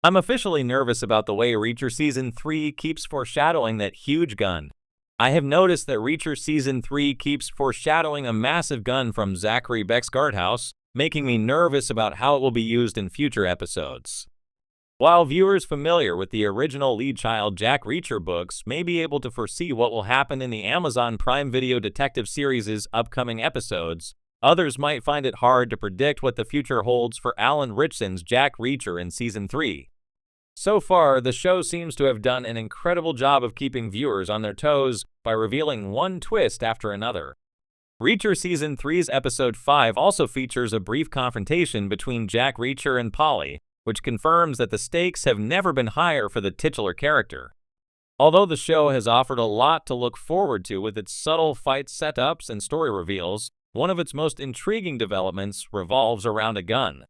I'm officially nervous about the way Reacher Season 3 keeps foreshadowing that huge gun. I have noticed that Reacher Season 3 keeps foreshadowing a massive gun from Zachary Beck's guardhouse, making me nervous about how it will be used in future episodes. While viewers familiar with the original lead child Jack Reacher books may be able to foresee what will happen in the Amazon Prime Video detective series' upcoming episodes, others might find it hard to predict what the future holds for Alan Ritchson's Jack Reacher in Season 3. So far, the show seems to have done an incredible job of keeping viewers on their toes by revealing one twist after another. Reacher Season 3's Episode 5 also features a brief confrontation between Jack Reacher and Polly, which confirms that the stakes have never been higher for the titular character. Although the show has offered a lot to look forward to with its subtle fight setups and story reveals, one of its most intriguing developments revolves around a gun.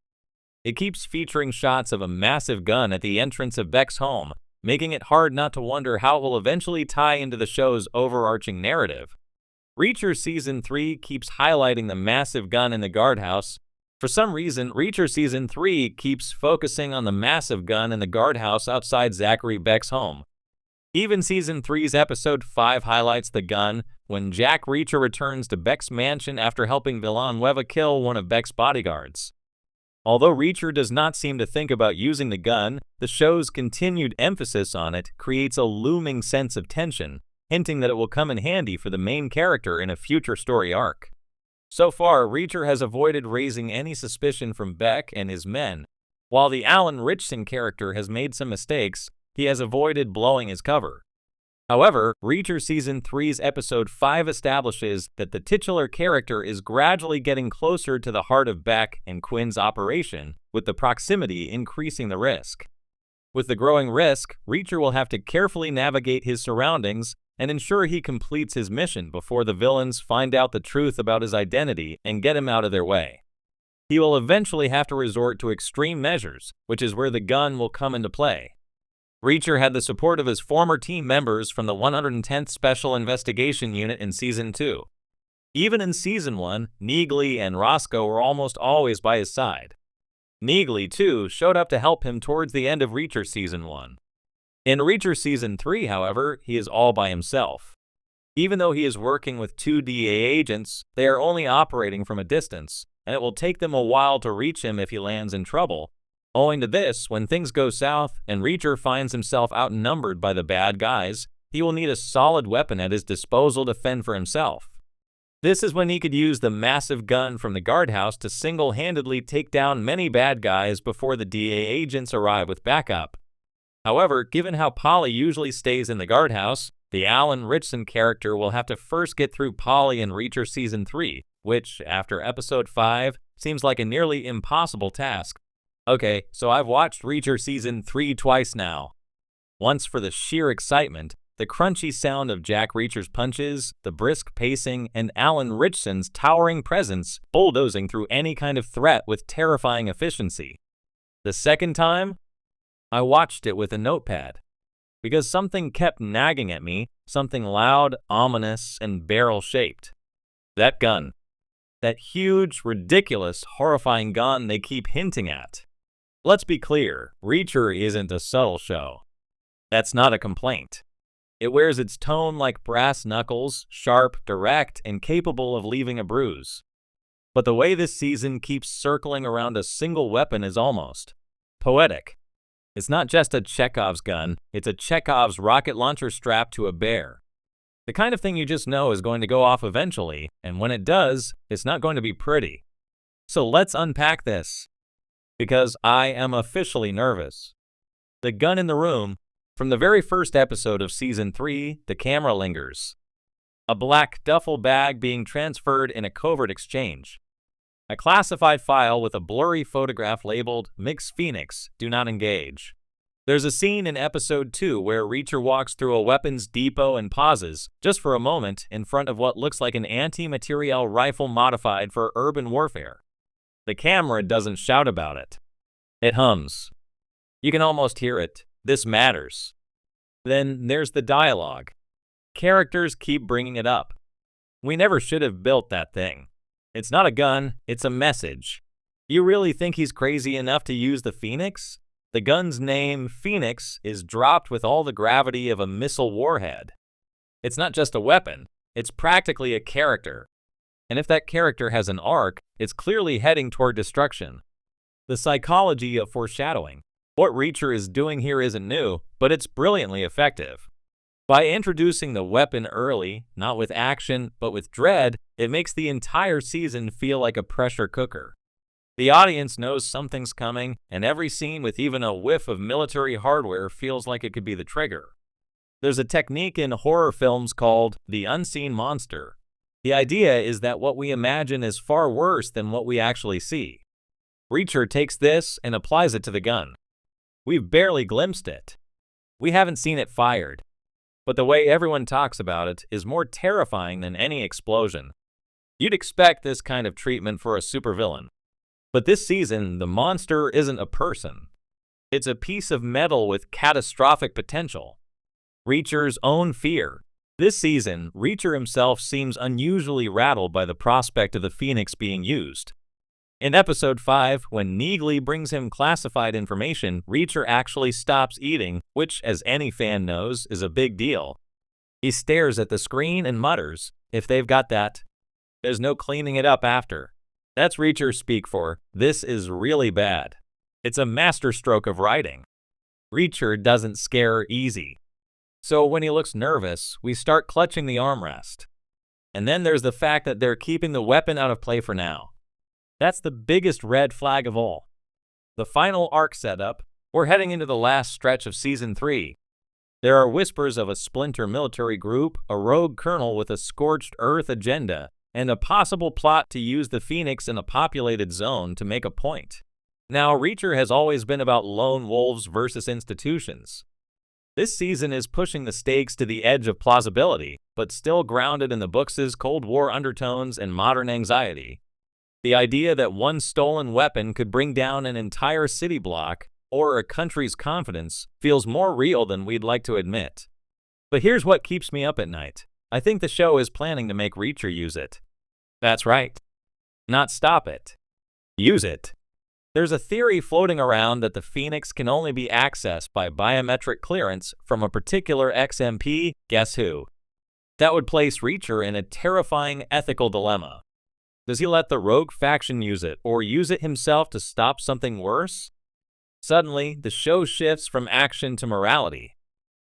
It keeps featuring shots of a massive gun at the entrance of Beck's home, making it hard not to wonder how it will eventually tie into the show's overarching narrative. Reacher Season 3 keeps highlighting the massive gun in the guardhouse. For some reason, Reacher Season 3 keeps focusing on the massive gun in the guardhouse outside Zachary Beck's home. Even Season 3's Episode 5 highlights the gun when Jack Reacher returns to Beck's mansion after helping Villanueva kill one of Beck's bodyguards. Although Reacher does not seem to think about using the gun, the show's continued emphasis on it creates a looming sense of tension, hinting that it will come in handy for the main character in a future story arc. So far, Reacher has avoided raising any suspicion from Beck and his men. While the Alan Ritchson character has made some mistakes, he has avoided blowing his cover. However, Reacher Season 3's Episode 5 establishes that the titular character is gradually getting closer to the heart of Beck and Quinn's operation, with the proximity increasing the risk. With the growing risk, Reacher will have to carefully navigate his surroundings and ensure he completes his mission before the villains find out the truth about his identity and get him out of their way. He will eventually have to resort to extreme measures, which is where the gun will come into play. Reacher had the support of his former team members from the 110th Special Investigation Unit in Season 2. Even in Season 1, Neagley and Roscoe were almost always by his side. Neagley, too, showed up to help him towards the end of Reacher Season 1. In Reacher Season 3, however, he is all by himself. Even though he is working with two DEA agents, they are only operating from a distance, and it will take them a while to reach him if he lands in trouble. Owing to this, when things go south and Reacher finds himself outnumbered by the bad guys, he will need a solid weapon at his disposal to fend for himself. This is when he could use the massive gun from the guardhouse to single-handedly take down many bad guys before the DEA agents arrive with backup. However, given how Polly usually stays in the guardhouse, the Alan Ritchson character will have to first get through Polly in Reacher Season 3, which, after Episode 5, seems like a nearly impossible task. Okay, so I've watched Reacher Season 3 twice now. Once for the sheer excitement, the crunchy sound of Jack Reacher's punches, the brisk pacing, and Alan Ritchson's towering presence bulldozing through any kind of threat with terrifying efficiency. The second time, I watched it with a notepad, because something kept nagging at me, something loud, ominous, and barrel-shaped. That gun. That huge, ridiculous, horrifying gun they keep hinting at. Let's be clear, Reacher isn't a subtle show. That's not a complaint. It wears its tone like brass knuckles, sharp, direct, and capable of leaving a bruise. But the way this season keeps circling around a single weapon is almost poetic. It's not just a Chekhov's gun, it's a Chekhov's rocket launcher strapped to a bear. The kind of thing you just know is going to go off eventually, and when it does, it's not going to be pretty. So let's unpack this. Because I am officially nervous. The gun in the room. From the very first episode of Season 3, the camera lingers. A black duffel bag being transferred in a covert exchange. A classified file with a blurry photograph labeled Mix Phoenix, do not engage. There's a scene in Episode 2 where Reacher walks through a weapons depot and pauses, just for a moment, in front of what looks like an anti-materiel rifle modified for urban warfare. The camera doesn't shout about it. It hums. You can almost hear it. This matters. Then there's the dialogue. Characters keep bringing it up. We never should have built that thing. It's not a gun, it's a message. You really think he's crazy enough to use the Phoenix? The gun's name, Phoenix, is dropped with all the gravity of a missile warhead. It's not just a weapon, it's practically a character. And if that character has an arc, it's clearly heading toward destruction. The psychology of foreshadowing. What Reacher is doing here isn't new, but it's brilliantly effective. By introducing the weapon early, not with action, but with dread, it makes the entire season feel like a pressure cooker. The audience knows something's coming, and every scene with even a whiff of military hardware feels like it could be the trigger. There's a technique in horror films called the unseen monster. The idea is that what we imagine is far worse than what we actually see. Reacher takes this and applies it to the gun. We've barely glimpsed it. We haven't seen it fired. But the way everyone talks about it is more terrifying than any explosion. You'd expect this kind of treatment for a supervillain. But this season, the monster isn't a person. It's a piece of metal with catastrophic potential. Reacher's own fear. This season, Reacher himself seems unusually rattled by the prospect of the Phoenix being used. In episode 5, when Neagley brings him classified information, Reacher actually stops eating, which, as any fan knows, is a big deal. He stares at the screen and mutters, "If they've got that, there's no cleaning it up after." That's Reacher speak for, "This is really bad." It's a masterstroke of writing. Reacher doesn't scare easy. So when he looks nervous, we start clutching the armrest. And then there's the fact that they're keeping the weapon out of play for now. That's the biggest red flag of all. The final arc setup, we're heading into the last stretch of Season 3. There are whispers of a splinter military group, a rogue colonel with a scorched earth agenda, and a possible plot to use the Phoenix in a populated zone to make a point. Now, Reacher has always been about lone wolves versus institutions. This season is pushing the stakes to the edge of plausibility, but still grounded in the books' Cold War undertones and modern anxiety. The idea that one stolen weapon could bring down an entire city block or a country's confidence feels more real than we'd like to admit. But here's what keeps me up at night. I think the show is planning to make Reacher use it. That's right. Not stop it. Use it. There's a theory floating around that the Phoenix can only be accessed by biometric clearance from a particular XMP, guess who? That would place Reacher in a terrifying ethical dilemma. Does he let the rogue faction use it, or use it himself to stop something worse? Suddenly, the show shifts from action to morality.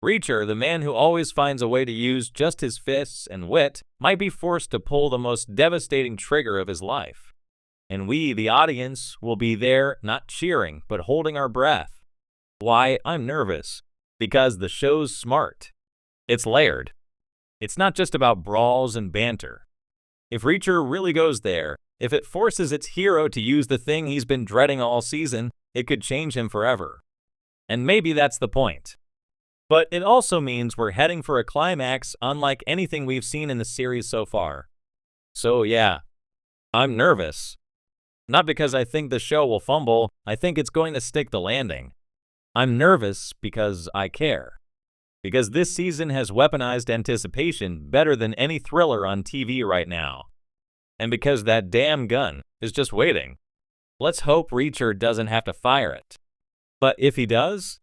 Reacher, the man who always finds a way to use just his fists and wit, might be forced to pull the most devastating trigger of his life. And we, the audience, will be there, not cheering, but holding our breath. Why, I'm nervous. Because the show's smart. It's layered. It's not just about brawls and banter. If Reacher really goes there, if it forces its hero to use the thing he's been dreading all season, it could change him forever. And maybe that's the point. But it also means we're heading for a climax unlike anything we've seen in the series so far. So yeah, I'm nervous. Not because I think the show will fumble, I think it's going to stick the landing. I'm nervous because I care. Because this season has weaponized anticipation better than any thriller on TV right now. And because that damn gun is just waiting. Let's hope Reacher doesn't have to fire it. But if he does,